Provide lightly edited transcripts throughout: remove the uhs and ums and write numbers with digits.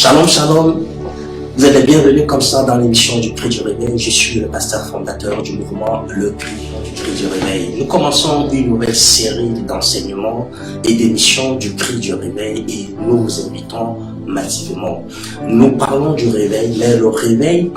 Shalom, shalom. Vous êtes les bienvenus comme ça dans l'émission du Cri du Réveil. Je suis le pasteur fondateur du mouvement Le Cri du Réveil. Nous commençons une nouvelle série d'enseignements et d'émissions du Cri du Réveil et nous vous invitons massivement. Nous parlons du réveil, mais le réveil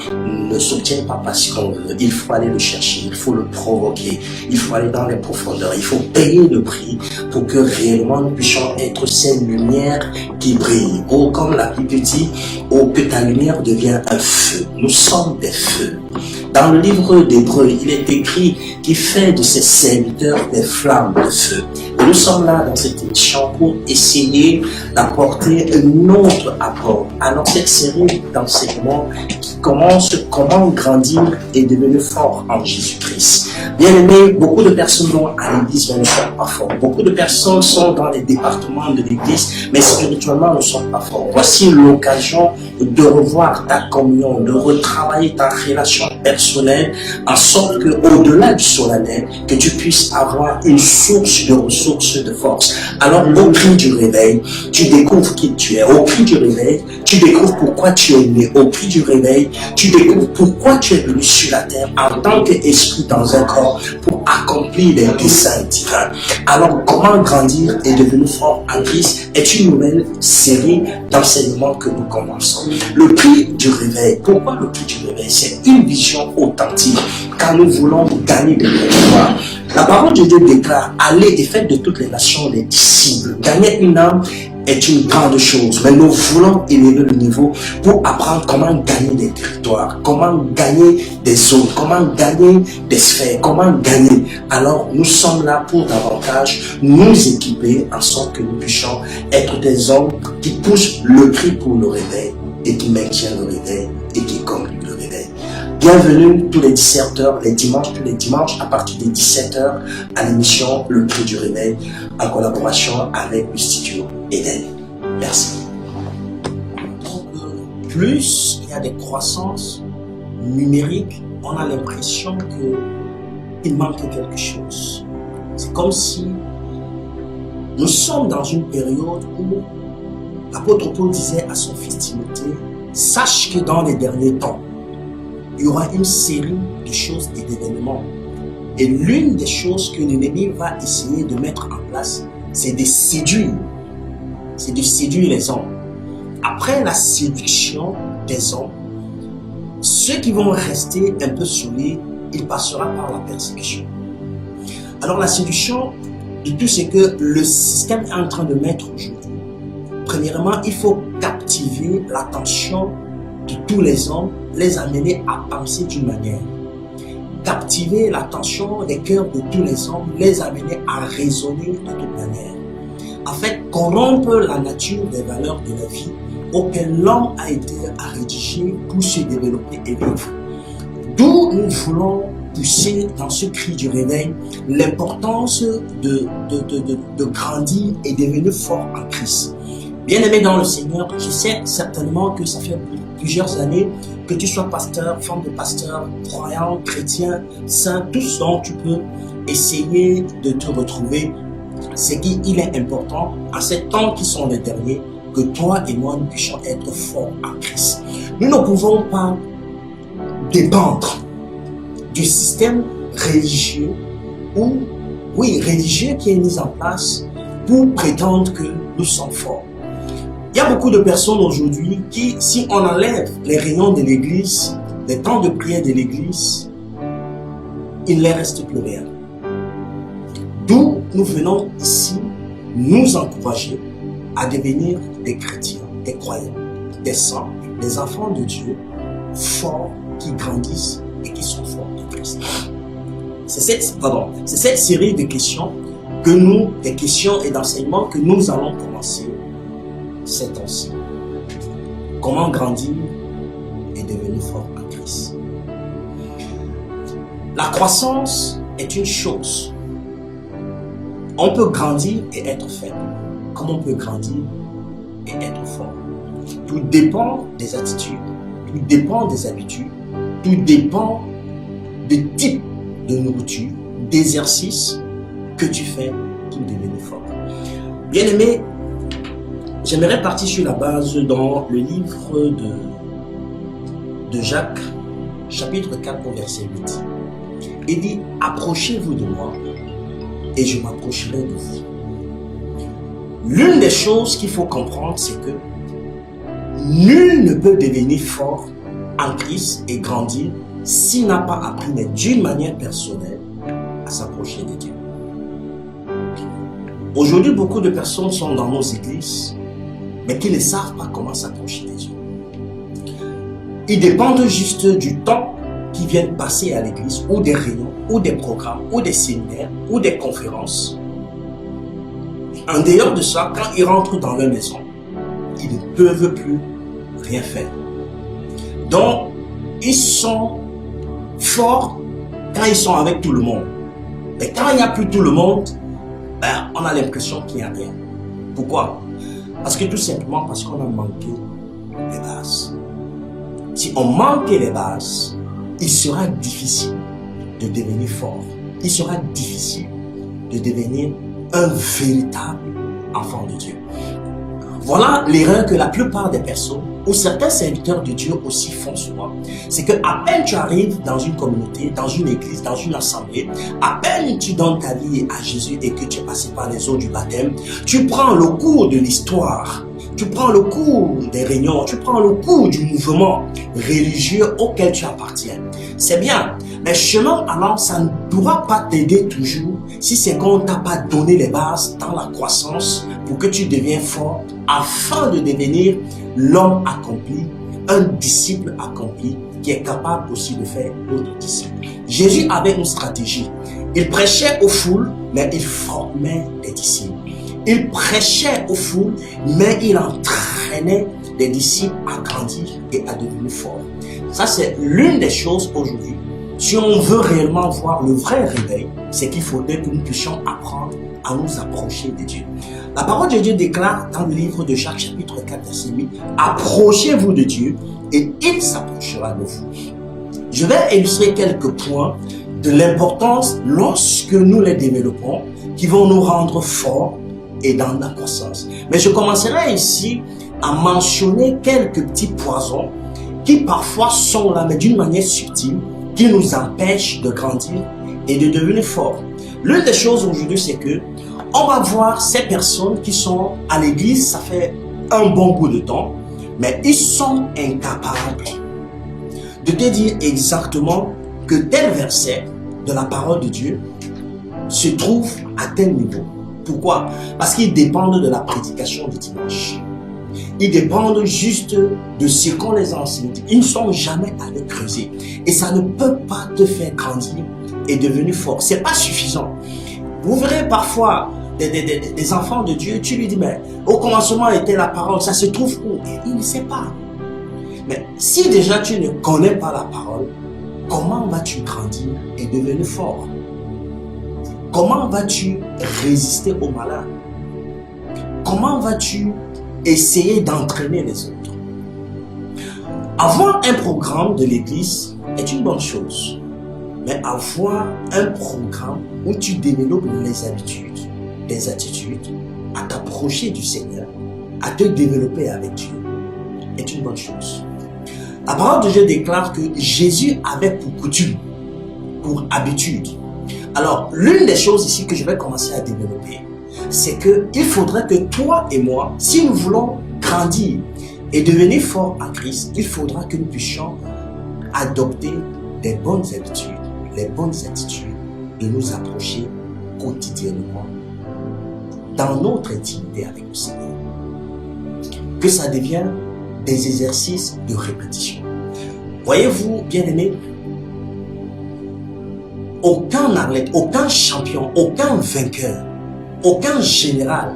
ne s'obtient pas parce qu'on veut. Il faut aller le chercher, il faut le provoquer, il faut aller dans les profondeurs, il faut payer le prix pour que réellement nous puissions être ces lumières qui brillent. Oh, comme la Bible dit, oh, que ta lumière devient un feu. Nous sommes des feux. Dans le livre d'Hébreux, il est écrit qu'il fait de ses serviteurs des flammes de feu. Et nous sommes là dans cette émission pour essayer d'apporter un autre apport à cette série d'enseignements qui commence comment grandir et devenir fort en Jésus-Christ. Bien aimé, beaucoup de personnes vont à l'église mais ne sont pas forts. Beaucoup de personnes sont dans les départements de l'église mais spirituellement ne sont pas forts. Voici l'occasion de revoir ta communion, de retravailler ta relation personnelle en sorte que au-delà du solennel, que tu puisses avoir une source de ressources de force. Alors au cri du réveil, tu découvres qui tu es. Au cri du réveil, tu découvres pourquoi tu es né. Au cri du réveil, tu découvres pourquoi tu es venu sur la terre en tant qu'esprit dans un corps pour accomplir les desseins divins. Alors comment grandir et devenir fort en Christ est une nouvelle série d'enseignements que nous commençons. Le cri du réveil. Pourquoi le cri du réveil? C'est une vision authentique car nous voulons gagner des territoires. La parole de Dieu déclare, allez et faites de toutes les nations des disciples. Gagner une âme est une grande chose, mais nous voulons élever le niveau pour apprendre comment gagner des territoires, comment gagner des zones, comment gagner des sphères, comment gagner. Alors nous sommes là pour davantage nous équiper en sorte que nous puissions être des hommes qui poussent le cri pour le réveil et qui maintiennent le réveil et qui concluent le réveil. Bienvenue tous les 17h, tous les dimanches à partir des 17h à l'émission Le Cri du Réveil en collaboration avec le studio Eden. Merci. Plus il y a des croissances numériques, on a l'impression qu'il manque quelque chose. C'est comme si nous sommes dans une période où l'apôtre Paul disait à son fils Timothée, sache que dans les derniers temps, il y aura une série de choses et d'événements. Et l'une des choses que l'ennemi va essayer de mettre en place, c'est de séduire. C'est de séduire les hommes. Après la séduction des hommes, ceux qui vont rester un peu saoulés, il passera par la persécution. Alors la séduction de tout ce que le système est en train de mettre aujourd'hui. Premièrement, il faut captiver l'attention de tous les hommes, les amener à penser d'une manière. Captiver l'attention des cœurs de tous les hommes, les amener à raisonner de toute manière. En fait, corrompre la nature des valeurs de la vie auxquelles l'homme a été rédigé pour se développer et vivre. D'où nous voulons pousser dans ce cri du réveil l'importance de grandir et devenir fort en Christ. Bien-aimé dans le Seigneur, je sais certainement que ça fait plusieurs années que tu sois pasteur, femme de pasteur, croyant, chrétien, saint, tout ce dont tu peux essayer de te retrouver. C'est qu'il est important, en ces temps qui sont les derniers, que toi et moi nous puissions être forts en Christ. Nous ne pouvons pas dépendre du système religieux religieux qui est mis en place pour prétendre que nous sommes forts. Il y a beaucoup de personnes aujourd'hui qui, si on enlève les rayons de l'église, les temps de prière de l'église, il ne les reste plus rien. D'où nous venons ici nous encourager à devenir des chrétiens, des croyants, des saints, des enfants de Dieu, forts, qui grandissent et qui sont forts en Christ. C'est cette série de questions des questions et d'enseignements que nous allons commencer cette temps-ci. Comment grandir et devenir fort en Christ. La croissance est une chose. On peut grandir et être faible, comme on peut grandir et être fort. Tout dépend des attitudes, tout dépend des habitudes, tout dépend du type de nourriture, d'exercice que tu fais pour devenir fort. Bien-aimé, J'aimerais partir sur la base dans le livre de Jacques, chapitre 4, verset 8. Il dit, approchez-vous de moi et je m'approcherai de vous. L'une des choses qu'il faut comprendre, c'est que nul ne peut devenir fort en Christ et grandir s'il n'a pas appris, mais d'une manière personnelle, à s'approcher de Dieu. Aujourd'hui, beaucoup de personnes sont dans nos églises, mais qui ne savent pas comment s'approcher de Dieu. Ils dépendent juste du temps qu'ils viennent passer à l'église, ou des réunions, ou des programmes, ou des séminaires, ou des conférences. En dehors de ça, quand ils rentrent dans leur maison, ils ne peuvent plus rien faire. Donc, ils sont forts quand ils sont avec tout le monde. Mais quand il n'y a plus tout le monde, on a l'impression qu'il n'y a rien. Pourquoi? Parce que tout simplement parce qu'on a manqué les bases. Si on manquait les bases, il sera difficile de devenir fort. Il sera difficile de devenir un véritable enfant de Dieu. Voilà l'erreur que la plupart des personnes, ou certains serviteurs de Dieu aussi font souvent. C'est que à peine tu arrives dans une communauté, dans une église, dans une assemblée, à peine tu donnes ta vie à Jésus et que tu es passé par les eaux du baptême, tu prends le cours de l'histoire, tu prends le cours des réunions, tu prends le cours du mouvement religieux auquel tu appartiens. C'est bien, mais chemin allant, ça ne pourra pas t'aider toujours si c'est qu'on ne t'a pas donné les bases dans la croissance pour que tu deviennes fort afin de devenir l'homme accompli, un disciple accompli qui est capable aussi de faire d'autres disciples. Jésus avait une stratégie. Il prêchait aux foules, mais il formait des disciples. Il prêchait aux foules, mais il entraînait des disciples à grandir et à devenir forts. Ça, c'est l'une des choses aujourd'hui. Si on veut réellement voir le vrai réveil, c'est qu'il faudrait que nous puissions apprendre à nous approcher de Dieu. La parole de Dieu déclare dans le livre de Jacques chapitre 4 verset 8, approchez-vous de Dieu et il s'approchera de vous. Je vais illustrer quelques points de l'importance lorsque nous les développons qui vont nous rendre forts et dans la croissance. Mais je commencerai ici à mentionner quelques petits poisons qui parfois sont là, mais d'une manière subtile, qui nous empêchent de grandir et de devenir forts. L'une des choses aujourd'hui, c'est que on va voir ces personnes qui sont à l'église, ça fait un bon bout de temps, mais ils sont incapables de te dire exactement que tel verset de la parole de Dieu se trouve à tel niveau. Pourquoi? Parce qu'ils dépendent de la prédication du dimanche. Ils dépendent juste de ce qu'on les enseigne. Ils ne sont jamais allés creuser. Et ça ne peut pas te faire grandir et devenir fort. C'est pas suffisant. Vous verrez parfois des enfants de Dieu, tu lui dis, mais au commencement était la parole, ça se trouve où? Et il ne sait pas. Mais si déjà tu ne connais pas la parole, comment vas-tu grandir et devenir fort? Comment vas-tu résister au malin? Comment vas-tu essayer d'entraîner les autres? Avoir un programme de l'église est une bonne chose. Mais avoir un programme où tu développes les habitudes, des attitudes, à t'approcher du Seigneur, à te développer avec Dieu, est une bonne chose. La parole de Dieu déclare que Jésus avait pour coutume, pour habitude. Alors, l'une des choses ici que je vais commencer à développer, c'est qu'il faudrait que toi et moi, si nous voulons grandir et devenir forts en Christ, il faudra que nous puissions adopter des bonnes habitudes, les bonnes attitudes de nous approcher quotidiennement dans notre intimité avec le Seigneur. Que ça devienne des exercices de répétition. Voyez-vous, bien-aimés, aucun athlète, aucun champion, aucun vainqueur, aucun général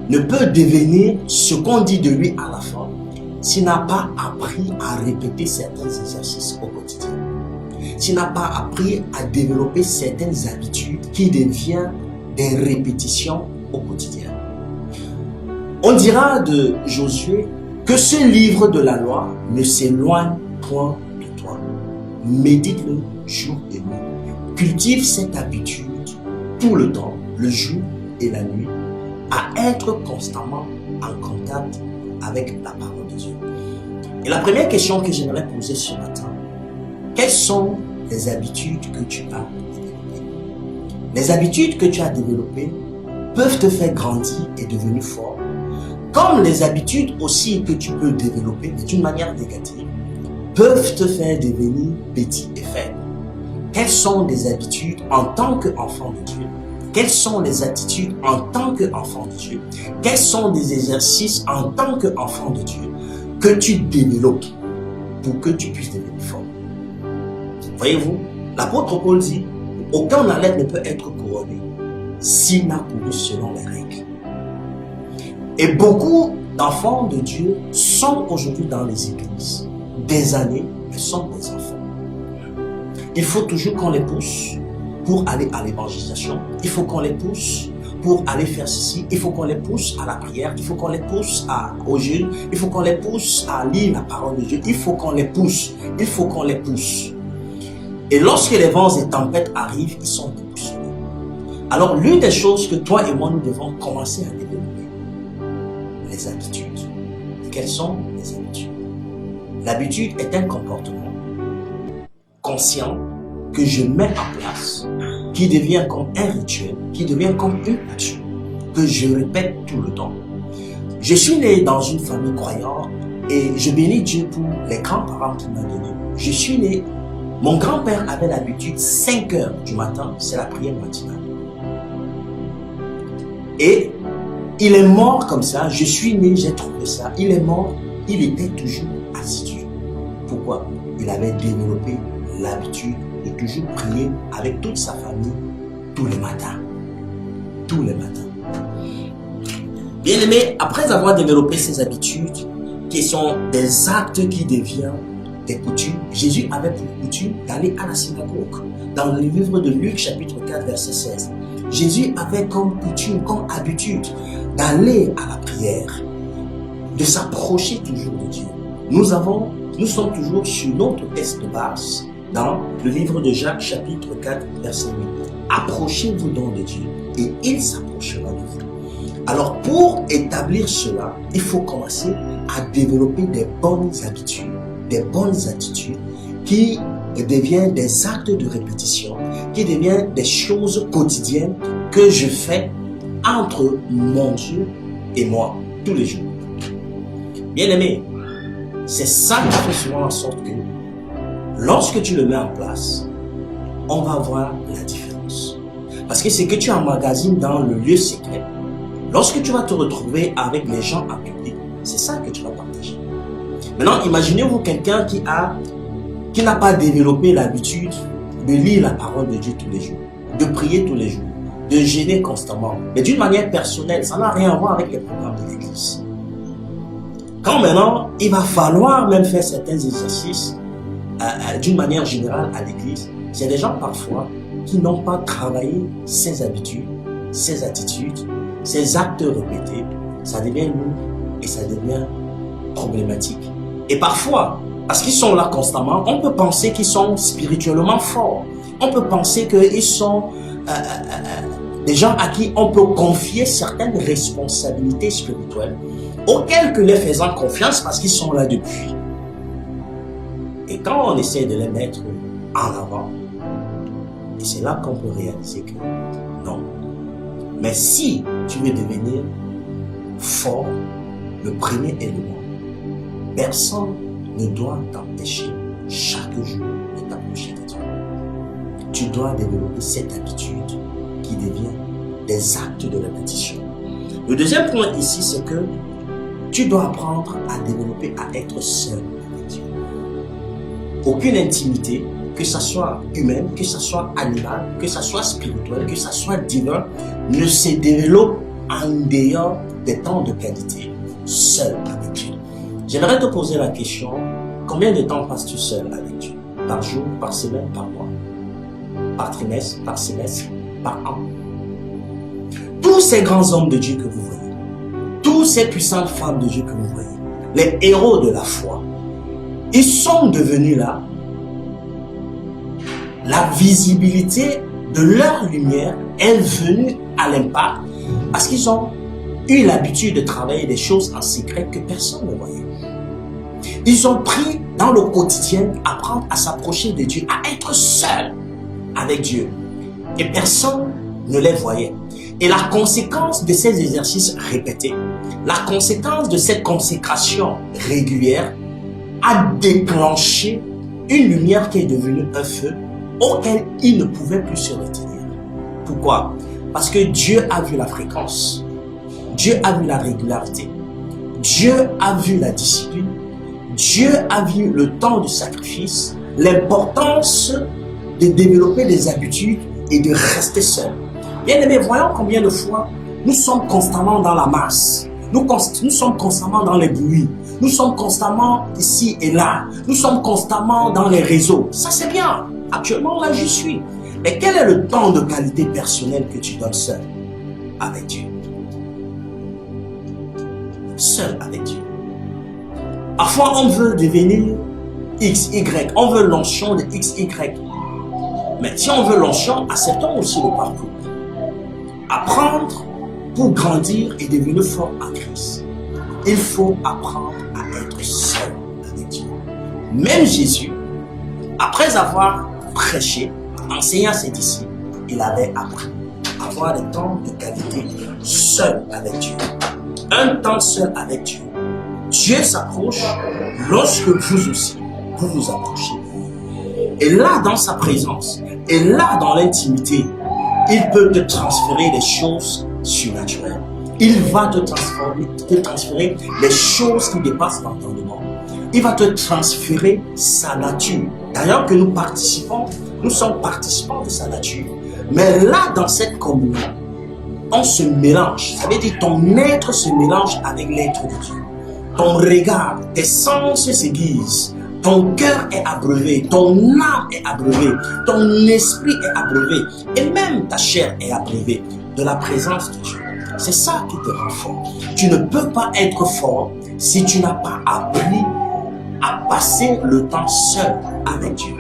ne peut devenir ce qu'on dit de lui à la fin s'il n'a pas appris à répéter certains exercices au quotidien. S'il n'a pas appris à développer certaines habitudes qui deviennent des répétitions au quotidien. On dira de Josué que ce livre de la loi ne s'éloigne point de toi. Médite-le jour et nuit. Cultive cette habitude tout le temps, le jour et la nuit, à être constamment en contact avec la parole de Dieu. Et la première question que j'aimerais poser ce matin, quelles sont les habitudes que tu as développées? Les habitudes que tu as développées peuvent te faire grandir et devenir fort, comme les habitudes aussi que tu peux développer, mais d'une manière négative, peuvent te faire devenir petit et faible. Quelles sont les habitudes en tant qu'enfant de Dieu? Quelles sont les attitudes en tant qu'enfant de Dieu? Quels sont les exercices en tant qu'enfant de Dieu que tu développes pour que tu puisses devenir fort? Voyez-vous, l'apôtre Paul dit, aucun athlète ne peut être couronné s'il n'a couru selon les règles. Et beaucoup d'enfants de Dieu sont aujourd'hui dans les églises. Des années, mais sont des enfants. Il faut toujours qu'on les pousse pour aller à l'évangélisation. Il faut qu'on les pousse pour aller faire ceci. Il faut qu'on les pousse à la prière. Il faut qu'on les pousse au jeûne. Il faut qu'on les pousse à lire la parole de Dieu. Il faut qu'on les pousse. Il faut qu'on les pousse. Et lorsque les vents et tempêtes arrivent, ils sont déboussolés. Alors, l'une des choses que toi et moi, nous devons commencer à développer, les habitudes. Quelles sont les habitudes? L'habitude est un comportement conscient que je mets en place, qui devient comme un rituel, qui devient comme une action, que je répète tout le temps. Je suis né dans une famille croyante et je bénis Dieu pour les grands-parents qu'il m'a donnés. Je suis né, mon grand-père avait l'habitude, 5 heures du matin, c'est la prière matinale. Et il est mort comme ça, je suis né, j'ai trouvé ça, il est mort, il était toujours assidu. Pourquoi? Il avait développé l'habitude de toujours prier avec toute sa famille tous les matins. Tous les matins. Bien aimé, après avoir développé ces habitudes, qui sont des actes qui deviennent des coutumes, Jésus avait pour coutume d'aller à la synagogue. Dans le livre de Luc, chapitre 4, verset 16, Jésus avait comme coutume, comme habitude, d'aller à la prière, de s'approcher toujours de Dieu. Nous sommes toujours sur notre texte de base, dans le livre de Jacques, chapitre 4, verset 8. Approchez-vous donc de Dieu, et il s'approchera de vous. Alors, pour établir cela, il faut commencer à développer des bonnes habitudes, qui deviennent des actes de répétition, qui deviennent des choses quotidiennes que je fais entre mon Dieu et moi, tous les jours. Bien aimé, c'est ça qui fait souvent en sorte que lorsque tu le mets en place, on va voir la différence. Parce que ce que tu emmagasines dans le lieu secret, lorsque tu vas te retrouver avec les gens en public, c'est ça que tu vas partager. Maintenant, imaginez-vous quelqu'un qui n'a pas développé l'habitude de lire la parole de Dieu tous les jours, de prier tous les jours, de jeûner constamment, mais d'une manière personnelle. Ça n'a rien à voir avec les programmes de l'Église. Quand maintenant, il va falloir même faire certains exercices d'une manière générale à l'église, c'est des gens parfois qui n'ont pas travaillé ces habitudes, ces attitudes, ces actes répétés. Ça devient lourd et ça devient problématique. Et parfois, parce qu'ils sont là constamment, on peut penser qu'ils sont spirituellement forts. On peut penser qu'ils sont des gens à qui on peut confier certaines responsabilités spirituelles, auxquelles que les faisant confiance parce qu'ils sont là depuis. Et quand on essaie de les mettre en avant, et c'est là qu'on peut réaliser que non. Mais si tu veux devenir fort, le premier élément, personne ne doit t'empêcher chaque jour de t'approcher de Dieu. Tu dois développer cette habitude qui devient des actes de répétition. Le deuxième point ici, c'est que tu dois apprendre à développer, à être seul avec Dieu. Aucune intimité, que ce soit humaine, que ce soit animale, que ce soit spirituelle, que ce soit divin, ne se développe en dehors des temps de qualité, seul avec Dieu. J'aimerais te poser la question, combien de temps passes-tu seul avec Dieu? Par jour, par semaine, par mois, par trimestre, par semestre, par an? Tous ces grands hommes de Dieu que vous voyez, tous ces puissantes femmes de Dieu que vous voyez, les héros de la foi, ils sont devenus là. La visibilité de leur lumière est venue à l'impact parce qu'ils ont eu l'habitude de travailler des choses en secret que personne ne voyait. Ils ont pris dans le quotidien apprendre à s'approcher de Dieu, à être seul avec Dieu. Et personne ne les voyait. Et la conséquence de ces exercices répétés, la conséquence de cette consécration régulière a déclenché une lumière qui est devenue un feu auquel ils ne pouvaient plus se retenir. Pourquoi? Parce que Dieu a vu la fréquence, Dieu a vu la régularité, Dieu a vu la discipline, Dieu a vu le temps du sacrifice, l'importance de développer des habitudes et de rester seul. Bien aimés, voyons combien de fois nous sommes constamment dans la masse, nous sommes constamment dans les bruits, nous sommes constamment ici et là, nous sommes constamment dans les réseaux. Ça c'est bien, actuellement là j'y suis. Mais quel est le temps de qualité personnelle que tu donnes seul avec Dieu? Seul avec Dieu. Parfois on veut devenir XY, on veut l'onction de XY. Mais si on veut l'onction, acceptons aussi le parcours. Apprendre pour grandir et devenir fort en Christ. Il faut apprendre à être seul avec Dieu. Même Jésus, après avoir prêché, enseigné à ses disciples, il avait appris à avoir des temps de qualité seul avec Dieu. Un temps seul avec Dieu. Dieu s'approche lorsque vous aussi, vous vous approchez. Et là, dans sa présence, et là, dans l'intimité, il peut te transférer des choses surnaturelles. Il va te transférer des choses qui dépassent l'entendement. Il va te transférer sa nature. D'ailleurs que nous sommes participants de sa nature. Mais là, dans cette communion, on se mélange. Ça veut dire ton être se mélange avec l'être de Dieu. Ton regard, tes sens s'aiguisent. Ton cœur est abreuvé, ton âme est abreuvée, ton esprit est abreuvé, et même ta chair est abreuvée de la présence de Dieu. C'est ça qui te rend fort. Tu ne peux pas être fort si tu n'as pas appris à passer le temps seul avec Dieu.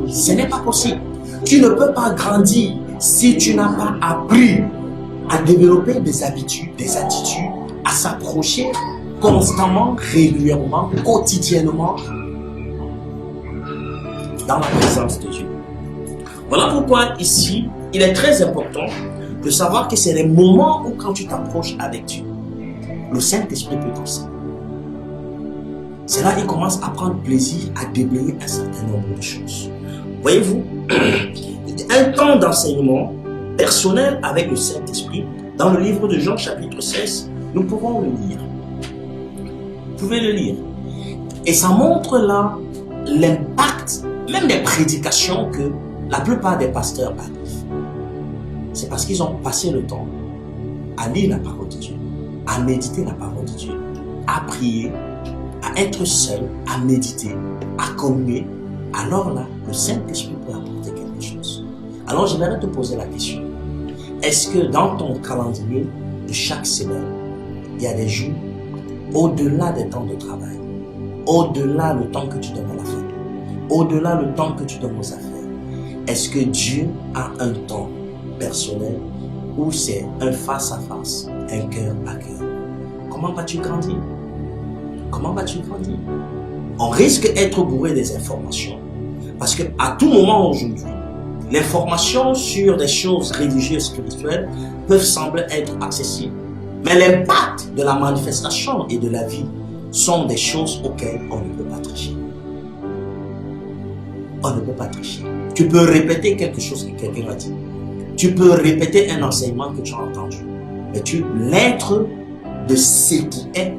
Ce n'est pas possible. Tu ne peux pas grandir si tu n'as pas appris à développer des habitudes, des attitudes, à s'approcher constamment, régulièrement, quotidiennement dans la présence de Dieu. Voilà pourquoi ici, il est très important de savoir que c'est les moments où quand tu t'approches avec Dieu, le Saint-Esprit peut t'enseigner. C'est là qu'il commence à prendre plaisir à déblayer un certain nombre de choses. Voyez-vous, un temps d'enseignement personnel avec le Saint-Esprit, dans le livre de Jean chapitre 16, nous pouvons le lire. Vous pouvez le lire. Et ça montre là l'impact même des prédications que la plupart des pasteurs arrivent. C'est parce qu'ils ont passé le temps à lire la parole de Dieu, à méditer la parole de Dieu, à prier, à être seul, à méditer, à communier. Alors là, le Saint-Esprit peut apporter quelque chose. Alors j'aimerais te poser la question. Est-ce que dans ton calendrier de chaque semaine, il y a des jours au-delà des temps de travail, au-delà le temps que tu donnes à la famille, au-delà le temps que tu donnes aux affaires, est-ce que Dieu a un temps personnel où c'est un face-à-face, un cœur à cœur? Comment vas-tu grandir? Comment vas-tu grandir? On risque d'être bourré des informations parce qu'à tout moment aujourd'hui, l'information sur des choses religieuses, spirituelles peuvent sembler être accessibles. Mais l'impact de la manifestation et de la vie sont des choses auxquelles on ne peut pas tricher. On ne peut pas tricher. Tu peux répéter quelque chose que quelqu'un a dit. Tu peux répéter un enseignement que tu as entendu. Mais l'être de ce qui est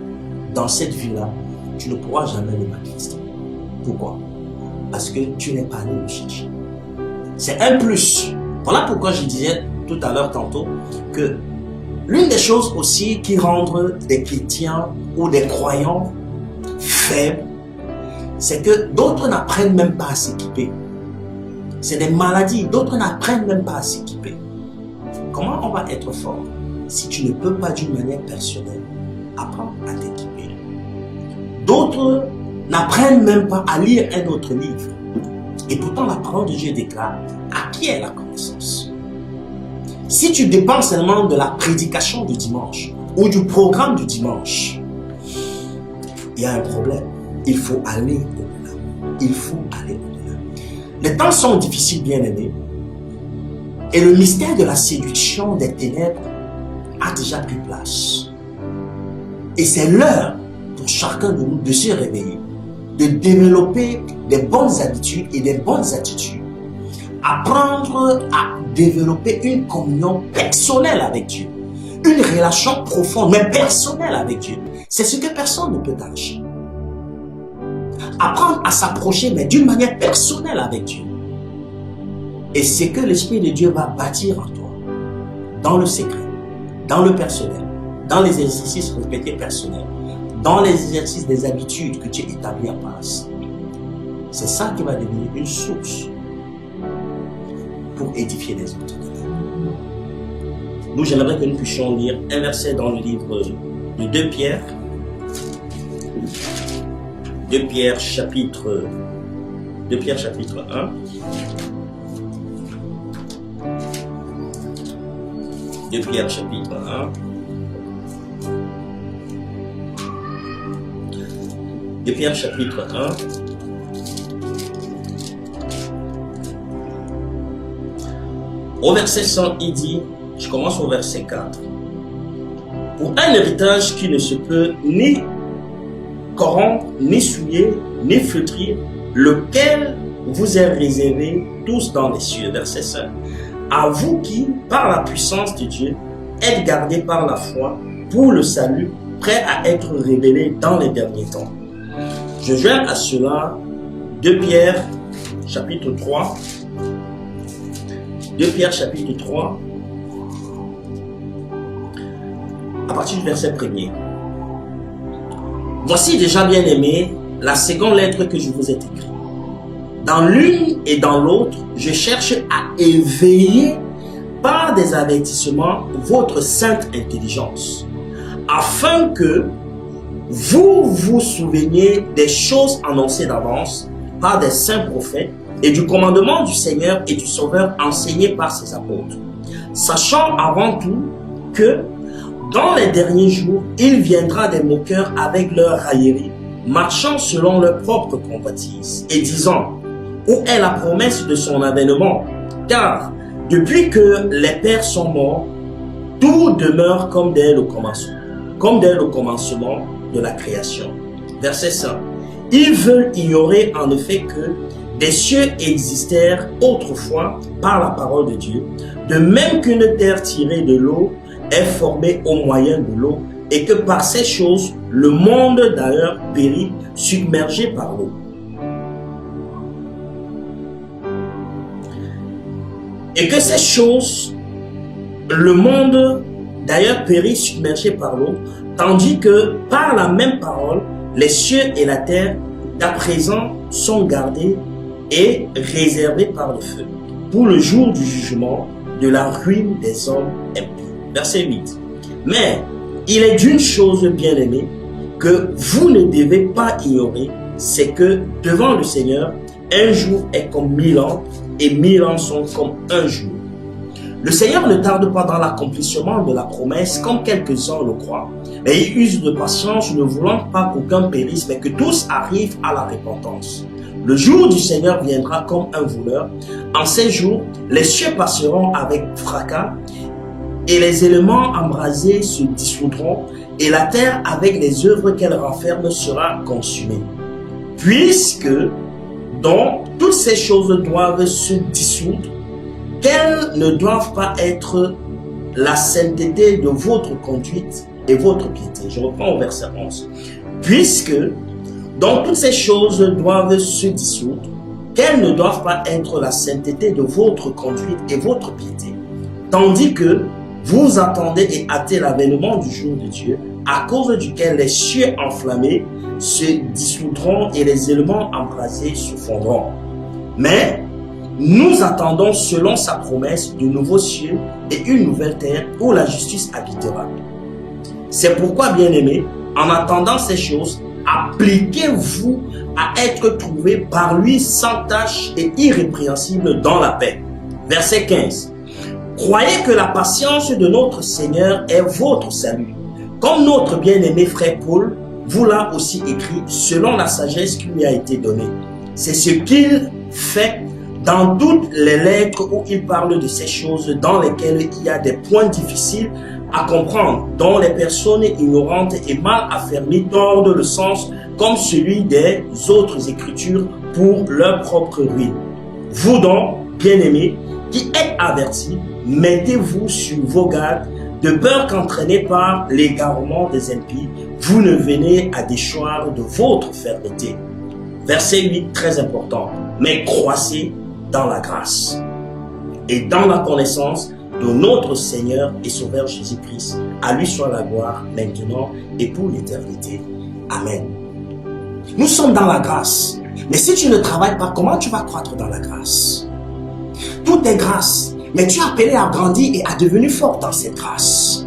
dans cette vie-là, tu ne pourras jamais le manifester. Pourquoi? Parce que tu n'es pas allé le chercher. C'est un plus. Voilà pourquoi je disais tout à l'heure tantôt que l'une des choses aussi qui rendent des chrétiens ou des croyants faibles, c'est que d'autres n'apprennent même pas à s'équiper. C'est des maladies, d'autres n'apprennent même pas à s'équiper. Comment on va être fort si tu ne peux pas d'une manière personnelle apprendre à t'équiper? D'autres n'apprennent même pas à lire un autre livre. Et pourtant la parole de Dieu déclare à qui est la connaissance. Si tu dépends seulement de la prédication du dimanche ou du programme du dimanche, il y a un problème. Il faut aller au-delà. Il faut aller au-delà. Les temps sont difficiles, bien-aimés, et le mystère de la séduction des ténèbres a déjà pris place. Et c'est l'heure pour chacun de nous de se réveiller, de développer des bonnes habitudes et des bonnes attitudes. Apprendre à développer une communion personnelle avec Dieu. Une relation profonde, mais personnelle avec Dieu. C'est ce que personne ne peut t'arracher. Apprendre à s'approcher, mais d'une manière personnelle avec Dieu. Et c'est que l'Esprit de Dieu va bâtir en toi, dans le secret, dans le personnel, dans les exercices répétés personnels, dans les exercices des habitudes que tu établis en place. C'est ça qui va devenir une source pour édifier les autres. Nous, j'aimerais que nous puissions lire un verset dans le livre de 2 Pierre. 2 Pierre chapitre 1. 2 Pierre chapitre 1. 2 Pierre chapitre 1. Au verset 100, il dit, je commence au verset 4. Pour un héritage qui ne se peut ni corrompre, ni souiller, ni flétrir, lequel vous est réservé tous dans les cieux. Verset 5. À vous qui, par la puissance de Dieu, êtes gardés par la foi pour le salut, prêts à être révélés dans les derniers temps. Je joins à cela 2 Pierre chapitre 3. 2 Pierre chapitre 3, à partir du verset 1er. Voici déjà, bien aimé, la seconde lettre que je vous ai écrite. Dans l'une et dans l'autre, je cherche à éveiller par des avertissements votre sainte intelligence, afin que vous vous souveniez des choses annoncées d'avance par des saints prophètes et du commandement du Seigneur et du Sauveur enseigné par ses apôtres, sachant avant tout que dans les derniers jours, il viendra des moqueurs avec leur raillerie, marchant selon leur propre convoitise, et disant, où est la promesse de son avènement? Car depuis que les pères sont morts, tout demeure comme dès le commencement de la création. Verset 5. Ils veulent ignorer en effet que des cieux existèrent autrefois par la parole de Dieu, de même qu'une terre tirée de l'eau est formée au moyen de l'eau, et que par ces choses, le monde d'ailleurs périt, submergé par l'eau. Et que ces choses, le monde d'ailleurs périt, submergé par l'eau, tandis que par la même parole, les cieux et la terre d'à présent sont gardés et réservés par le feu, pour le jour du jugement, de la ruine des hommes impies. Verset 8. Mais il est d'une chose bien aimée que vous ne devez pas ignorer, c'est que devant le Seigneur, un jour est comme 1000 ans et 1000 ans sont comme un jour. Le Seigneur ne tarde pas dans l'accomplissement de la promesse comme quelques-uns le croient, mais il use de patience, ne voulant pas qu'aucun périsse, mais que tous arrivent à la repentance. Le jour du Seigneur viendra comme un voleur. En ces jours, les cieux passeront avec fracas, et les éléments embrasés se dissoudront, et la terre avec les œuvres qu'elle renferme sera consumée. Puisque, donc, toutes ces choses doivent se dissoudre, quelles ne doivent pas être la sainteté de votre conduite et votre piété. Je reprends au verset 11. Puisque, donc, toutes ces choses doivent se dissoudre, quelles ne doivent pas être la sainteté de votre conduite et votre piété. Tandis que vous attendez et hâtez l'avènement du jour de Dieu, à cause duquel les cieux enflammés se dissoudront et les éléments embrasés se fondront. Mais nous attendons selon sa promesse de nouveaux cieux et une nouvelle terre où la justice habitera. C'est pourquoi, bien-aimés, en attendant ces choses, appliquez-vous à être trouvés par lui sans tache et irrépréhensible dans la paix. Verset 15. Croyez que la patience de notre Seigneur est votre salut, Comme notre bien-aimé frère Paul vous l'a aussi écrit selon la sagesse qui lui a été donnée. C'est ce qu'il fait dans toutes les lettres où il parle de ces choses dans lesquelles il y a des points difficiles à comprendre, dont les personnes ignorantes et mal affermies tordent le sens comme celui des autres écritures pour leur propre ruine. Vous donc, bien-aimés, qui êtes avertis, mettez-vous sur vos gardes, de peur qu'entraînés par l'égarement des impies, vous ne venez à déchoir de votre fermeté. Verset 8, très important. Mais croissez dans la grâce et dans la connaissance de notre Seigneur et Sauveur Jésus-Christ. À lui soit la gloire maintenant et pour l'éternité. Amen. Nous sommes dans la grâce. Mais si tu ne travailles pas, comment tu vas croître dans la grâce? Tout est grâce. Mais tu es appelé à grandir et à devenir fort dans cette grâce.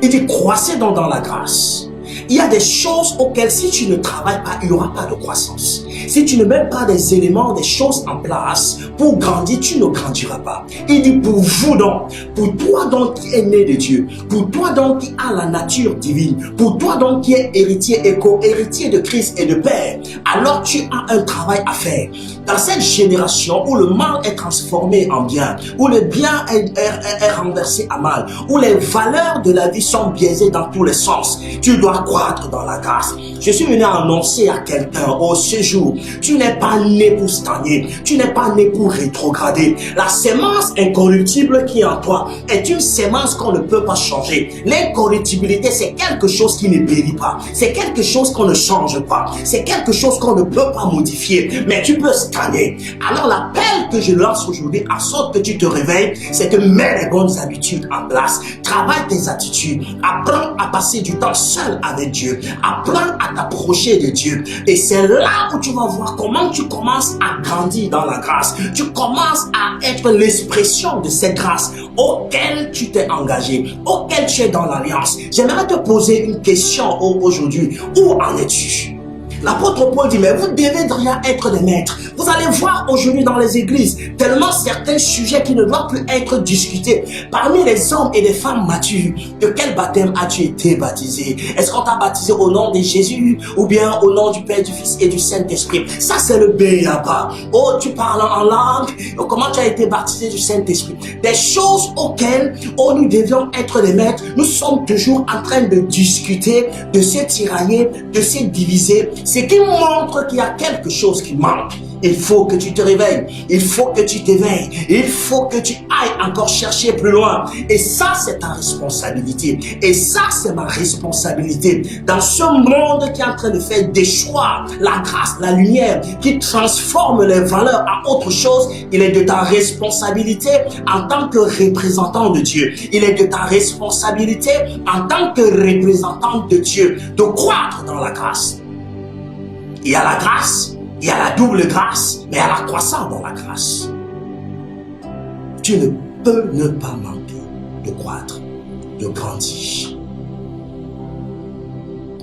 Il dit croissez donc dans la grâce. Il y a des choses auxquelles si tu ne travailles pas, il n'y aura pas de croissance. Si tu ne mets pas des éléments, des choses en place pour grandir, tu ne grandiras pas. Il dit pour vous donc, pour toi donc qui es né de Dieu, pour toi donc qui as la nature divine, pour toi donc qui es héritier et co-héritier de Christ et de Père, alors tu as un travail à faire. Dans cette génération où le mal est transformé en bien, où le bien est renversé à mal, où les valeurs de la vie sont biaisées dans tous les sens, tu dois croître dans la grâce. Je suis venu annoncer à quelqu'un, oh ce jour, tu n'es pas né pour stagner, tu n'es pas né pour rétrograder. La sémence incorruptible qui est en toi est une sémence qu'on ne peut pas changer. L'incorruptibilité, c'est quelque chose qui ne périt pas, c'est quelque chose qu'on ne change pas, c'est quelque chose qu'on ne peut pas modifier, mais tu peux stagner. Alors l'appel que je lance aujourd'hui, à sorte que tu te réveilles, c'est que mets les bonnes habitudes en place, travaille tes attitudes, apprends à passer du temps seul avec Dieu, apprends à t'approcher de Dieu, et c'est là où tu vas voir comment tu commences à grandir dans la grâce. Tu commences à être l'expression de cette grâce auquel tu t'es engagé, auquel tu es dans l'alliance. J'aimerais te poser une question aujourd'hui. Où en es-tu? L'apôtre Paul dit, mais vous devez déjà être des maîtres. Vous allez voir aujourd'hui dans les églises, tellement certains sujets qui ne doivent plus être discutés. Parmi les hommes et les femmes matures, de quel baptême as-tu été baptisé? Est-ce qu'on t'a baptisé au nom de Jésus ou bien au nom du Père, du Fils et du Saint-Esprit? Ça, c'est le béaba. Oh, tu parles en langue. Comment tu as été baptisé du Saint-Esprit? Des choses auxquelles nous devions être des maîtres. Nous sommes toujours en train de discuter, de se tirailler, de se diviser. Ce qui montre qu'il y a quelque chose qui manque. Il faut que tu te réveilles, il faut que tu t'éveilles, il faut que tu ailles encore chercher plus loin. Et ça, c'est ta responsabilité. Et ça, c'est ma responsabilité. Dans ce monde qui est en train de faire déchoir la grâce, la lumière, qui transforme les valeurs en autre chose, il est de ta responsabilité en tant que représentant de Dieu. Il est de ta responsabilité en tant que représentant de Dieu de croître dans la grâce. Il y a la grâce, il y a la double grâce, mais il y a la croissance dans la grâce. Tu ne peux ne pas manquer de croître, de grandir.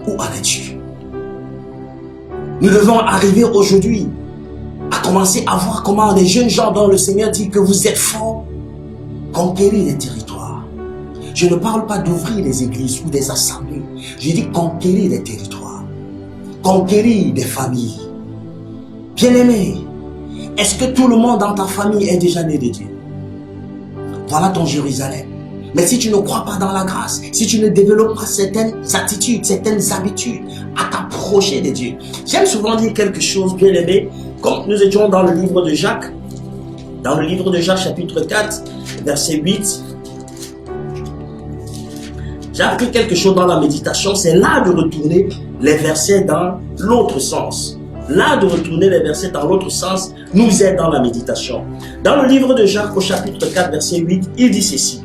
Où en es-tu? Nous devons arriver aujourd'hui à commencer à voir comment les jeunes gens dont le Seigneur dit que vous êtes forts, conquérir les territoires. Je ne parle pas d'ouvrir des églises ou des assemblées. Je dis conquérir les territoires. Conquérir des familles. Bien-aimé, est-ce que tout le monde dans ta famille est déjà né de Dieu? Voilà ton Jérusalem. Mais si tu ne crois pas dans la grâce, si tu ne développes pas certaines attitudes, certaines habitudes à t'approcher de Dieu. J'aime souvent dire quelque chose, bien-aimé, comme nous étions dans le livre de Jacques, chapitre 4, verset 8. J'ai appris quelque chose dans la méditation, c'est là de retourner les versets dans l'autre sens. Là de retourner les versets dans l'autre sens nous aide dans la méditation. Dans le livre de Jacques au chapitre 4, verset 8, il dit ceci.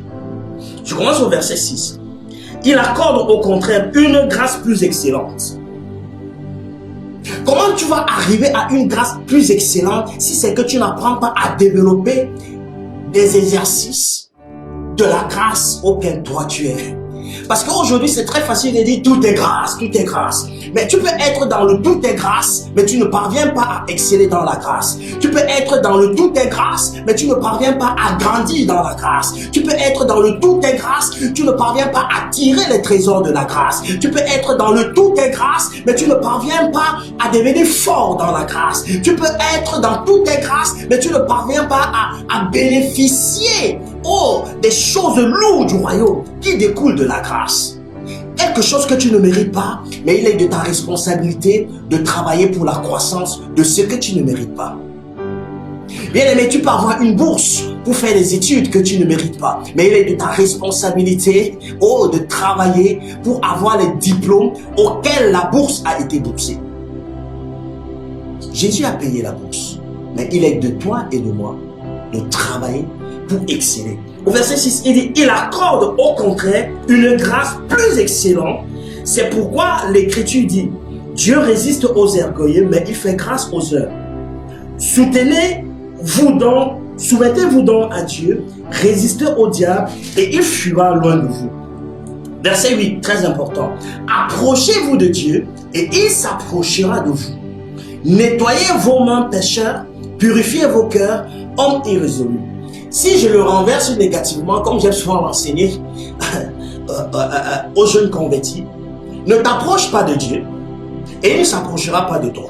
Je commence au verset 6. Il accorde au contraire une grâce plus excellente. Comment tu vas arriver à une grâce plus excellente si c'est que tu n'apprends pas à développer des exercices de la grâce auquel toi tu es? Parce qu'aujourd'hui, c'est très facile de dire tout est grâce, tout est grâce. Mais tu peux être dans le tout est grâce, mais tu ne parviens pas à exceller dans la grâce. Tu peux être dans le tout est grâce, mais tu ne parviens pas à grandir dans la grâce. Tu peux être dans le tout est grâce, tu ne parviens pas à tirer les trésors de la grâce. Tu peux être dans le tout est grâce, mais tu ne parviens pas à devenir fort dans la grâce. Tu peux être dans tout est grâce, mais tu ne parviens pas à bénéficier des choses lourdes du royaume qui découlent de la grâce. Quelque chose que tu ne mérites pas, mais il est de ta responsabilité de travailler pour la croissance de ce que tu ne mérites pas. Bien aimé, tu peux avoir une bourse pour faire des études que tu ne mérites pas, mais il est de ta responsabilité de travailler pour avoir les diplômes auxquels la bourse a été boursée. Jésus a payé la bourse, mais il est de toi et de moi de travailler pour exceller. Au verset 6, il dit, il accorde au contraire une grâce plus excellente. C'est pourquoi l'Écriture dit, Dieu résiste aux orgueilleux, mais il fait grâce aux humbles. Soumettez-vous donc à Dieu, résistez au diable et il fuira loin de vous. Verset 8, très important. Approchez-vous de Dieu et il s'approchera de vous. Nettoyez vos mains pécheurs, purifiez vos cœurs, hommes irrésolus. Si je le renverse négativement, comme j'aime souvent l'enseigner aux jeunes convertis, ne t'approche pas de Dieu et il ne s'approchera pas de toi.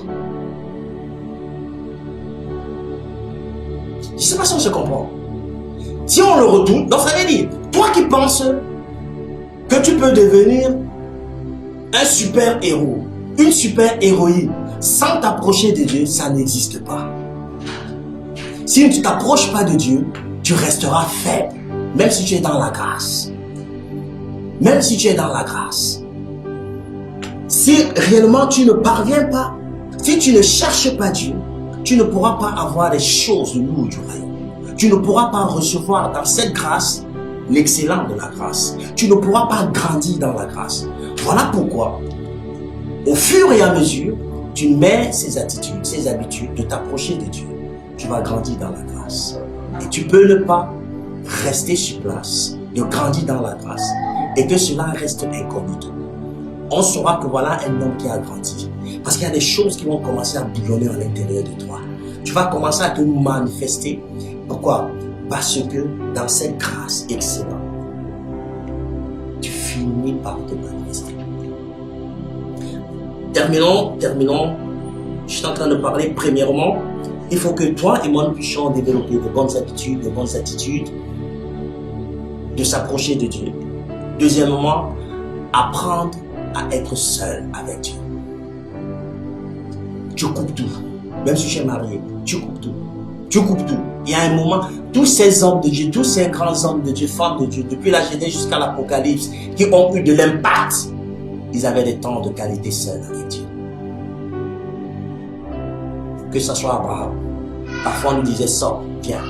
Je ne sais pas si on se comprend. Si on le retourne, donc ça veut dire, toi qui penses que tu peux devenir un super héros, une super héroïne, sans t'approcher de Dieu, ça n'existe pas. Si tu ne t'approches pas de Dieu, tu resteras faible, même si tu es dans la grâce. Même si tu es dans la grâce. Si réellement tu ne parviens pas, si tu ne cherches pas Dieu, tu ne pourras pas avoir les choses lourdes du royaume. Tu ne pourras pas recevoir dans cette grâce l'excellence de la grâce. Tu ne pourras pas grandir dans la grâce. Voilà pourquoi, au fur et à mesure, tu mets ces attitudes, ces habitudes de t'approcher de Dieu. Tu vas grandir dans la grâce. Et tu peux ne pas rester sur place, de grandir dans la grâce, et que cela reste incognito. On saura que voilà un homme qui a grandi. Parce qu'il y a des choses qui vont commencer à bouillonner à l'intérieur de toi. Tu vas commencer à te manifester. Pourquoi? Parce que dans cette grâce excellente, tu finis par te manifester. Terminons. Je suis en train de parler premièrement. Il faut que toi et moi nous puissions développer de bonnes habitudes, de bonnes attitudes, de s'approcher de Dieu. Deuxièmement, apprendre à être seul avec Dieu. Tu coupes tout. Même si tu es marié, tu coupes tout. Tu coupes tout. Il y a un moment, tous ces hommes de Dieu, tous ces grands hommes de Dieu, femmes de Dieu, depuis la Genèse jusqu'à l'Apocalypse, qui ont eu de l'impact, ils avaient des temps de qualité seule avec Dieu. Que ce soit Abraham, parfois on nous disait sors, viens,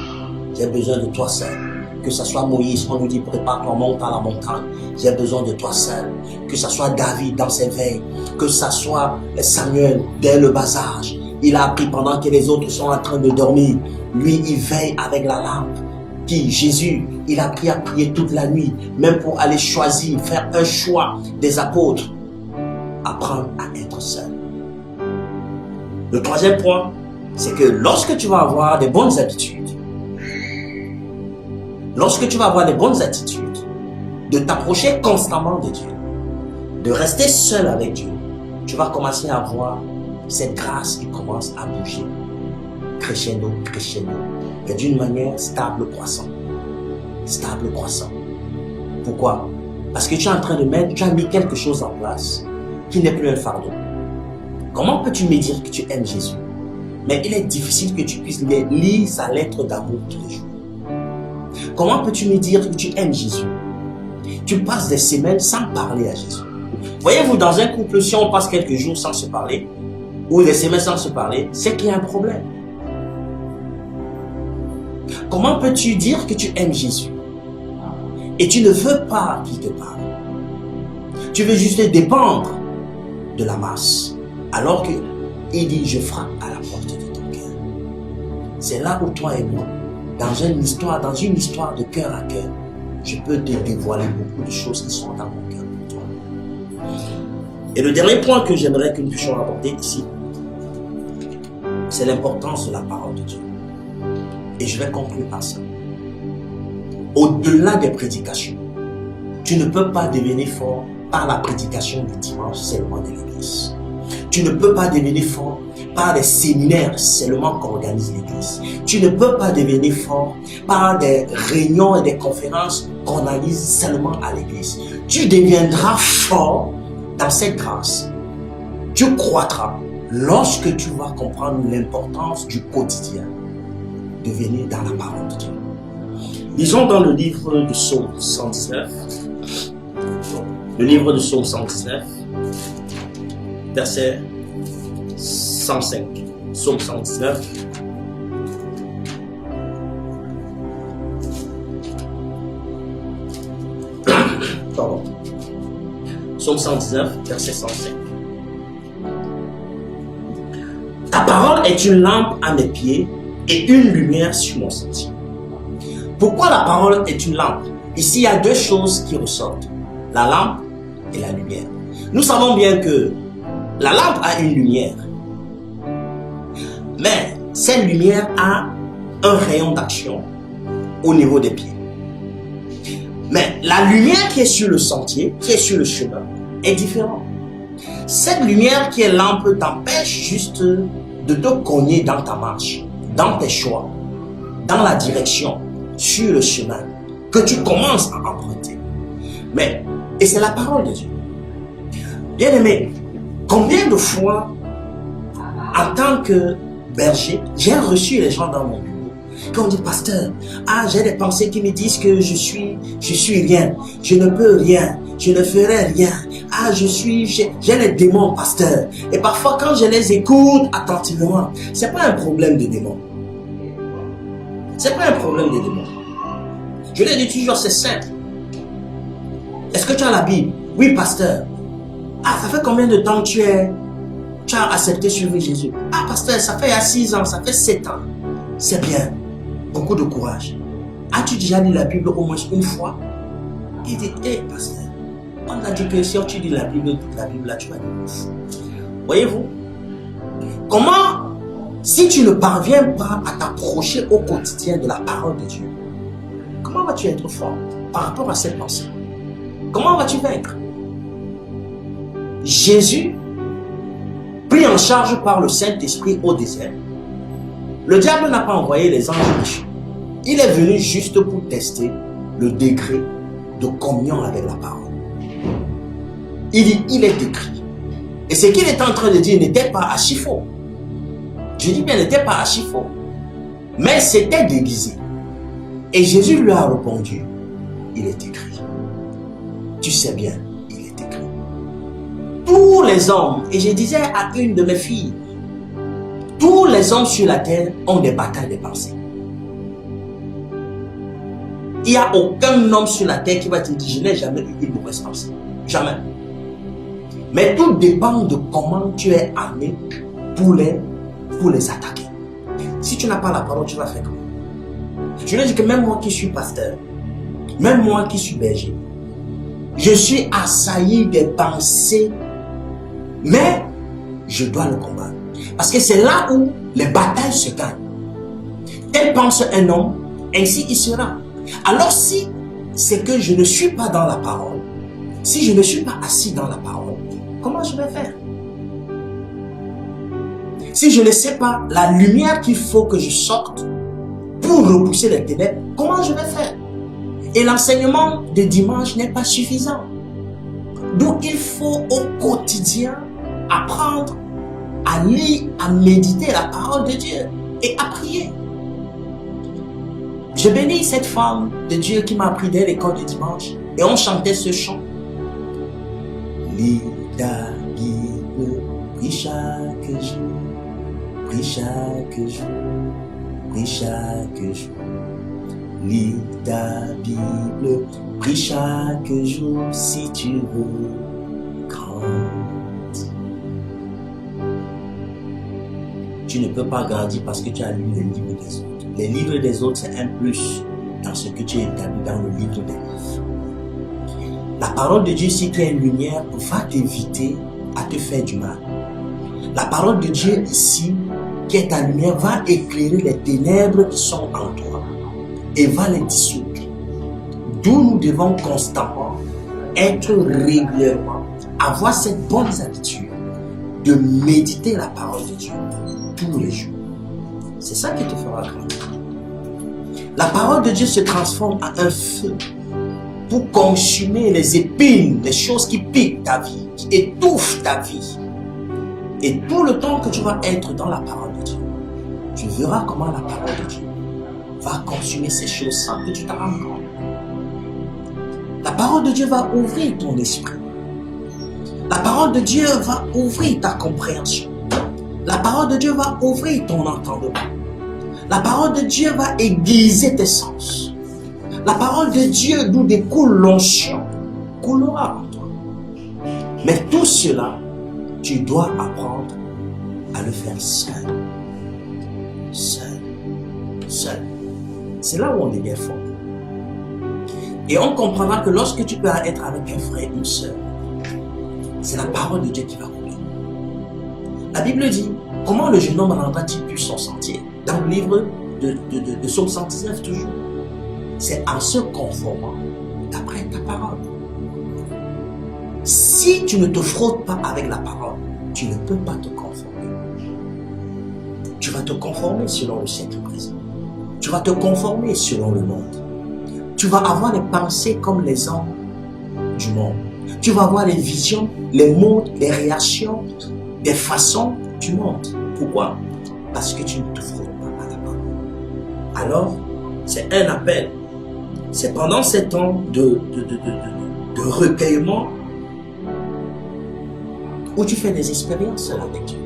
j'ai besoin de toi seul. Que ce soit Moïse, on nous dit prépare-toi, monte à la montagne, j'ai besoin de toi seul. Que ce soit David dans ses veilles, que ce soit Samuel dès le bas âge, il a appris pendant que les autres sont en train de dormir. Lui, il veille avec la lampe. Jésus, il a appris à prier toute la nuit, même pour aller choisir, faire un choix des apôtres. Apprendre à être seul. Le troisième point, c'est que lorsque tu vas avoir des bonnes habitudes, de t'approcher constamment de Dieu, de rester seul avec Dieu, tu vas commencer à voir cette grâce qui commence à bouger, crescendo, et d'une manière stable, croissant. Pourquoi? Parce que tu as mis quelque chose en place qui n'est plus un fardeau. Comment peux-tu me dire que tu aimes Jésus? Mais il est difficile que tu puisses lire sa lettre d'amour tous les jours. Comment peux-tu me dire que tu aimes Jésus? Tu passes des semaines sans parler à Jésus. Voyez-vous, dans un couple, si on passe quelques jours sans se parler, ou des semaines sans se parler, c'est qu'il y a un problème. Comment peux-tu dire que tu aimes Jésus et tu ne veux pas qu'il te parle? Tu veux juste dépendre de la masse, alors qu'il dit je frappe à la porte de ton cœur. C'est là où toi et moi, dans une histoire de cœur à cœur, je peux te dévoiler beaucoup de choses qui sont dans mon cœur pour toi. Et le dernier point que j'aimerais que nous puissions aborder ici, c'est l'importance de la parole de Dieu. Et je vais conclure par ça. Au-delà des prédications, tu ne peux pas devenir fort par la prédication du dimanche seulement de l'église. Tu ne peux pas devenir fort par des séminaires seulement qu'organise l'église. Tu ne peux pas devenir fort par des réunions et des conférences qu'on organise seulement à l'église. Tu deviendras fort dans cette grâce. Tu croîtras lorsque tu vas comprendre l'importance du quotidien de venir dans la parole de Dieu. Lisons dans le livre de Psaume 119. Le livre de Psaume 119, verset 105. Psaume 119. Pardon. Psaume 119, verset 105. Ta parole est une lampe à mes pieds et une lumière sur mon sentier. Pourquoi la parole est une lampe? Ici, il y a deux choses qui ressortent. La lampe et la lumière. Nous savons bien que la lampe a une lumière. Mais cette lumière a un rayon d'action au niveau des pieds. Mais la lumière qui est sur le sentier, qui est sur le chemin, est différente. Cette lumière qui est lampe t'empêche juste de te cogner dans ta marche, dans tes choix, dans la direction, sur le chemin que tu commences à emprunter. Mais, et c'est la parole de Dieu. Bien aimé, combien de fois, en tant que berger, j'ai reçu les gens dans mon bureau qui ont dit, pasteur, j'ai des pensées qui me disent que je suis rien, je ne peux rien, je ne ferai rien, j'ai les démons, pasteur. Et parfois, quand je les écoute attentivement, c'est pas un problème de démons. C'est pas un problème de démons. Je l'ai dit toujours, c'est simple. Est-ce que tu as la Bible? Oui, pasteur. Ça fait combien de temps tu as accepté suivre Jésus? Pasteur, ça fait 6 ans, ça fait 7 ans. C'est bien. Beaucoup de courage. As-tu déjà lu la Bible au moins une fois? Il dit, pasteur, on a dit que si tu lis la Bible, toute la Bible là, tu vas dire. Voyez-vous? Comment, si tu ne parviens pas à t'approcher au quotidien de la parole de Dieu, comment vas-tu être fort par rapport à cette pensée? Comment vas-tu vaincre? Jésus, pris en charge par le Saint-Esprit au désert, le diable n'a pas envoyé les anges méchants. Il est venu juste pour tester le degré de communion avec la parole. Il dit, il est écrit. Et ce qu'il est en train de dire n'était pas archi faux. Je dis bien, n'était pas archi faux. Mais c'était déguisé. Et Jésus lui a répondu, il est écrit. Tu sais bien, il est écrit. Tous les hommes, et je disais à une de mes filles, tous les hommes sur la terre ont des batailles de pensée. Il n'y a aucun homme sur la terre qui va te dire, je n'ai jamais eu une mauvaise pensée. Jamais. Mais tout dépend de comment tu es armé pour les attaquer. Si tu n'as pas la parole, tu vas faire comment? Je lui dis que même moi qui suis pasteur, même moi qui suis berger, je suis assailli des pensées, mais je dois le combattre. Parce que c'est là où les batailles se gagnent. Tel pense un homme, ainsi il sera. Alors si c'est que je ne suis pas dans la parole, si je ne suis pas assis dans la parole, comment je vais faire? Si je ne sais pas la lumière qu'il faut que je sorte pour repousser les ténèbres, comment je vais faire? Et l'enseignement de dimanche n'est pas suffisant. Donc il faut au quotidien apprendre à lire, à méditer la parole de Dieu et à prier. Je bénis cette femme de Dieu qui m'a appris dès l'école de dimanche et on chantait ce chant. Lis ta Bible, prie chaque jour, prie chaque jour, prie chaque jour. Lis ta Bible, prie chaque jour si tu veux grandir. Tu ne peux pas grandir parce que tu as lu les livres des autres. Les livres des autres, c'est un plus dans parce que tu es établi dans le livre des livres. La parole de Dieu, si tu es une lumière, va t'éviter à te faire du mal. La parole de Dieu ici, qui est ta lumière, va éclairer les ténèbres qui sont en toi et va les dissoudre. D'où nous devons constamment être régulièrement, avoir cette bonne habitude de méditer la parole de Dieu tous les jours. C'est ça qui te fera grandir. La parole de Dieu se transforme en un feu pour consumer les épines, les choses qui piquent ta vie, qui étouffent ta vie. Et tout le temps que tu vas être dans la parole de Dieu, tu verras comment la parole de Dieu va consumer ces choses sans que tu t'en rendes compte. La parole de Dieu va ouvrir ton esprit. La parole de Dieu va ouvrir ta compréhension. La parole de Dieu va ouvrir ton entendement. La parole de Dieu va aiguiser tes sens. La parole de Dieu d'où découle l'onction coulera en toi. Mais tout cela, tu dois apprendre à le faire seul. Seul. Seul. C'est là où on devient fort. Et on comprendra que lorsque tu peux être avec un frère, une sœur, c'est la parole de Dieu qui va couler. La Bible dit, comment le jeune homme rendra-t-il plus son sentier? Dans le livre de Psaume 119 toujours. C'est en se conformant d'après ta parole. Si tu ne te frottes pas avec la parole, tu ne peux pas te conformer. Tu vas te conformer selon le siècle présent. Tu vas te conformer selon le monde. Tu vas avoir les pensées comme les hommes du monde. Tu vas avoir les visions, les mots, les réactions, les façons du monde. Pourquoi? Parce que tu ne te frottes pas à la parole. Alors, c'est un appel. C'est pendant ces temps de recueillement où tu fais des expériences avec Dieu.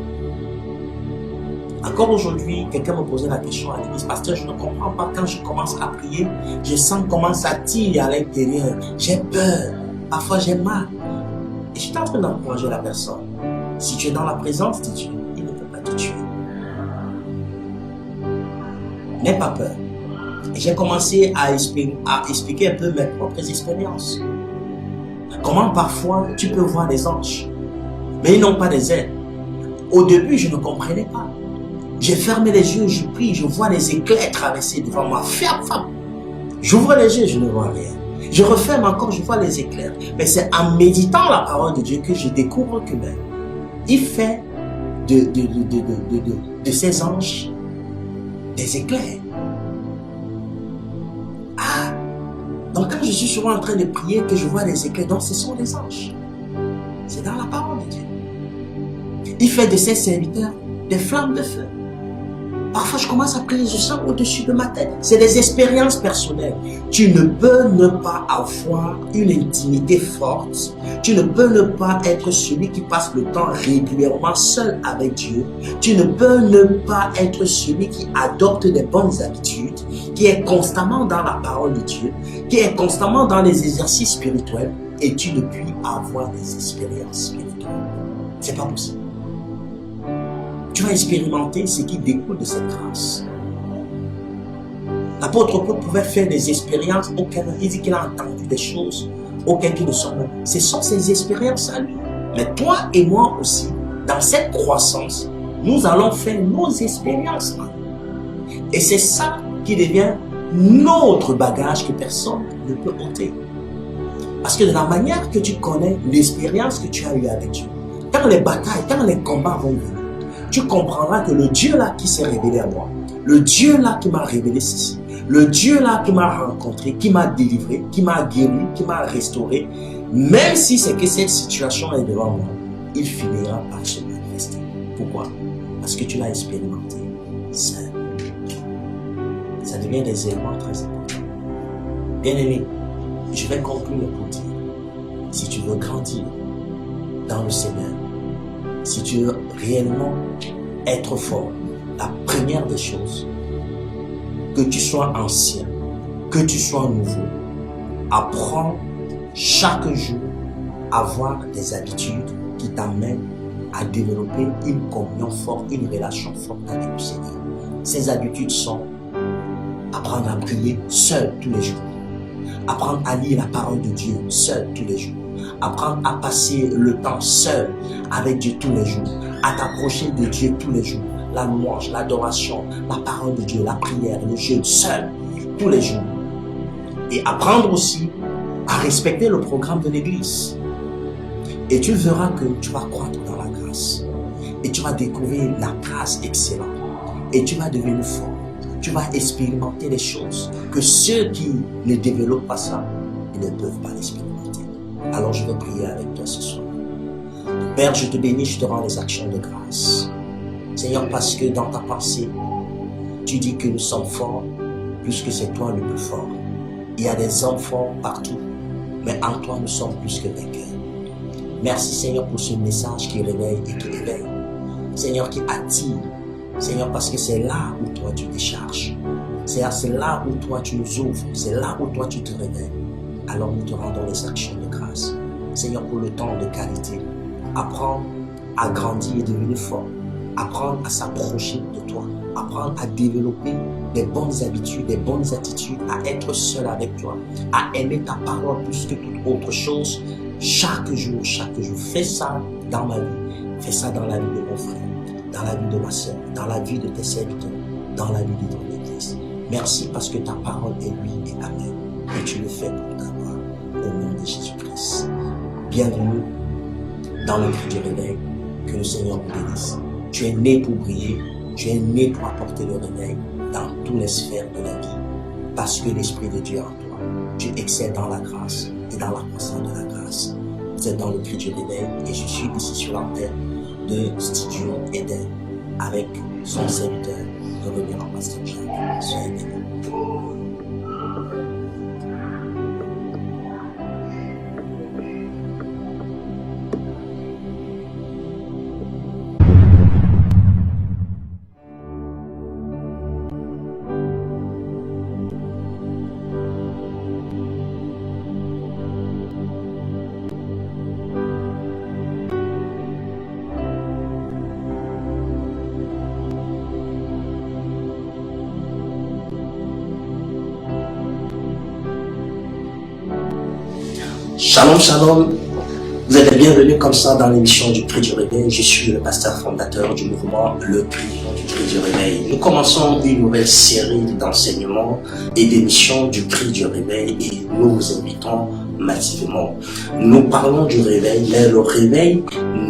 Encore aujourd'hui, quelqu'un me posait la question à l'église, pasteur, je ne comprends pas, quand je commence à prier, je sens comment ça tire à l'intérieur, j'ai peur, parfois j'ai mal. Et je suis en train d'encourager la personne. Si tu es dans la présence de Dieu, il ne peut pas te tuer. N'aie pas peur. Et j'ai commencé à expliquer un peu mes propres expériences. Comment parfois tu peux voir des anges, mais ils n'ont pas des ailes. Au début, je ne comprenais pas. J'ai fermé les yeux, je prie, je vois les éclairs traverser devant moi. Ferme. J'ouvre les yeux, je ne vois rien. Je referme encore, je vois les éclairs. Mais c'est en méditant la parole de Dieu que je découvre que même il fait de ces anges des éclairs. Ah, donc quand je suis souvent en train de prier, que je vois les éclairs, donc ce sont les anges. C'est dans la parole de Dieu. Il fait de ses serviteurs des flammes de feu. Parfois, je commence à prier, je sens au-dessus de ma tête. C'est des expériences personnelles. Tu ne peux ne pas avoir une intimité forte. Tu ne peux ne pas être celui qui passe le temps régulièrement seul avec Dieu. Tu ne peux ne pas être celui qui adopte des bonnes habitudes, qui est constamment dans la parole de Dieu, qui est constamment dans les exercices spirituels, et tu ne puis avoir des expériences spirituelles. C'est pas possible. Tu vas expérimenter ce qui découle de cette grâce. L'apôtre Paul pouvait faire des expériences auxquelles il dit qu'il a entendu des choses auxquelles il ne sont pas. Ce sont ses expériences à lui. Mais toi et moi aussi, dans cette croissance, nous allons faire nos expériences. Et c'est ça qui devient notre bagage que personne ne peut ôter. Parce que de la manière que tu connais l'expérience que tu as eue avec Dieu, quand les batailles, quand les combats vont venir, tu comprendras que le Dieu là qui s'est révélé à moi, le Dieu là qui m'a révélé ceci, le Dieu là qui m'a rencontré, qui m'a délivré, qui m'a guéri, qui m'a restauré, même si c'est que cette situation est devant moi, il finira par se manifester. Pourquoi? Parce que tu l'as expérimenté seul. Ça devient des éléments très importants. Bien aimé, je vais conclure pour dire, si tu veux grandir dans le Seigneur, si tu veux réellement être fort, la première des choses, que tu sois ancien, que tu sois nouveau, apprends chaque jour à avoir des habitudes qui t'amènent à développer une communion forte, une relation forte avec le Seigneur. Ces habitudes sont Apprendre à prier seul tous les jours. Apprendre à lire la parole de Dieu seul tous les jours. Apprendre à passer le temps seul avec Dieu tous les jours. À t'approcher de Dieu tous les jours. La louange, l'adoration, la parole de Dieu, la prière, le jeûne seul tous les jours. Et apprendre aussi à respecter le programme de l'Église. Et tu verras que tu vas croître dans la grâce. Et tu vas découvrir la grâce excellente. Et tu vas devenir fort. Tu vas expérimenter des choses que ceux qui ne développent pas ça, ils ne peuvent pas l'expérimenter. Alors je vais prier avec toi ce soir. Père, je te bénis, je te rends les actions de grâce. Seigneur, parce que dans ta pensée, tu dis que nous sommes forts, puisque c'est toi le plus fort. Il y a des hommes forts partout, mais en toi nous sommes plus que vainqueurs. Merci Seigneur pour ce message qui réveille et qui éveille. Seigneur, qui attire. Seigneur, parce que c'est là où toi tu décharges. Seigneur, c'est là où toi tu nous ouvres. C'est là où toi tu te réveilles. Alors nous te rendons les actions de grâce. Seigneur, pour le temps de qualité. Apprendre à grandir et devenir fort. Apprendre à s'approcher de toi. Apprendre à développer des bonnes habitudes, des bonnes attitudes, à être seul avec toi. À aimer ta parole plus que toute autre chose. Chaque jour. Fais ça dans ma vie. Fais ça dans la vie de mon frère. Dans la vie de ma soeur, dans la vie de tes serviteurs, dans la vie de ton Église. Merci parce que ta parole est oui et amen. Et tu le fais pour ta gloire. Au nom de Jésus-Christ. Bienvenue dans le cri du réveil. Que le Seigneur vous bénisse. Tu es né pour briller. Tu es né pour apporter le réveil dans toutes les sphères de la vie. Parce que l'Esprit de Dieu est en toi. Tu excelles dans la grâce et dans la croissance de la grâce. Vous êtes dans le cri du réveil et je suis ici sur l'antenne de Studio Eden avec son serviteur, revenu en Pasteur Jacques. Soyez bénis. Shalom, shalom. Vous êtes les bienvenus comme ça dans l'émission du Cri du Réveil. Je suis le pasteur fondateur du mouvement Le Cri du Réveil. Nous commençons une nouvelle série d'enseignements et d'émissions du Cri du Réveil et nous vous invitons massivement. Nous parlons du réveil, mais le réveil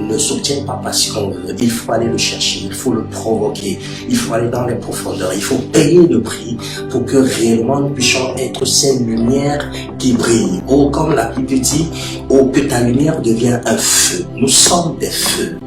ne s'obtient pas parce qu'on veut. Il faut aller le chercher, il faut le provoquer, il faut aller dans les profondeurs, il faut payer le prix pour que réellement nous puissions être ces lumières qui brillent. Oh, comme la Bible dit, oh, que ta lumière devient un feu. Nous sommes des feux.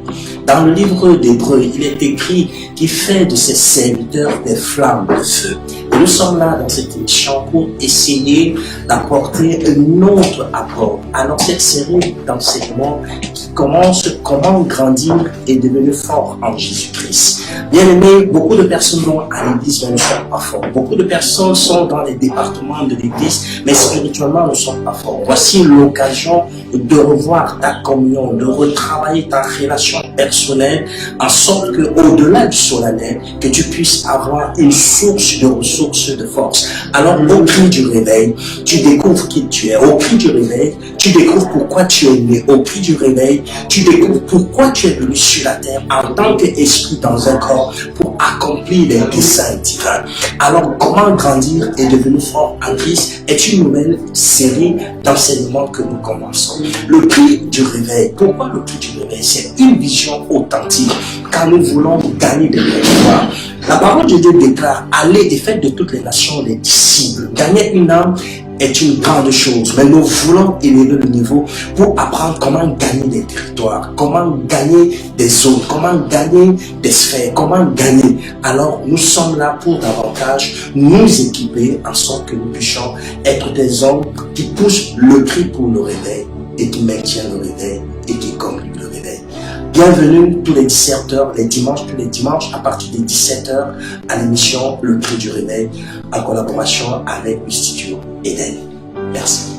Dans le livre d'Hébreux, il est écrit qu'il fait de ses serviteurs des flammes de feu. Et nous sommes là dans cette émission pour essayer d'apporter un autre apport à cette série d'enseignements qui commence comment grandir et devenir fort en Jésus-Christ. Bien aimé, beaucoup de personnes vont à l'église mais ne sont pas forts. Beaucoup de personnes sont dans les départements de l'église mais spirituellement ne sont pas forts. Voici l'occasion de revoir ta communion, de retravailler ta relation personnelle en sorte que au-delà du solennel, que tu puisses avoir une source de ressources de force. Alors au cri du réveil, tu découvres qui tu es. Au cri du réveil, tu découvres pourquoi tu es né. Au cri du réveil, tu découvres pourquoi tu es venu sur la terre en tant qu'esprit dans un corps pour accomplir les desseins divins. Alors comment grandir et devenir fort en Christ est une nouvelle série d'enseignements que nous commençons. Le cri du réveil. Pourquoi le cri du réveil? C'est une vision authentique car nous voulons gagner des victoires. La parole de Dieu déclare: allez et faites de toutes les nations des disciples. Gagner une âme est une grande chose, mais nous voulons élever le niveau pour apprendre comment gagner des territoires, comment gagner des zones, comment gagner des sphères, comment gagner. Alors nous sommes là pour davantage nous équiper en sorte que nous puissions être des hommes qui poussent le cri pour le réveil et qui maintiennent le réveil et qui concluent le réveil. Bienvenue tous les 17h, tous les dimanches à partir des 17h à l'émission Le Cri du Réveil en collaboration avec le Studio Eden. Merci.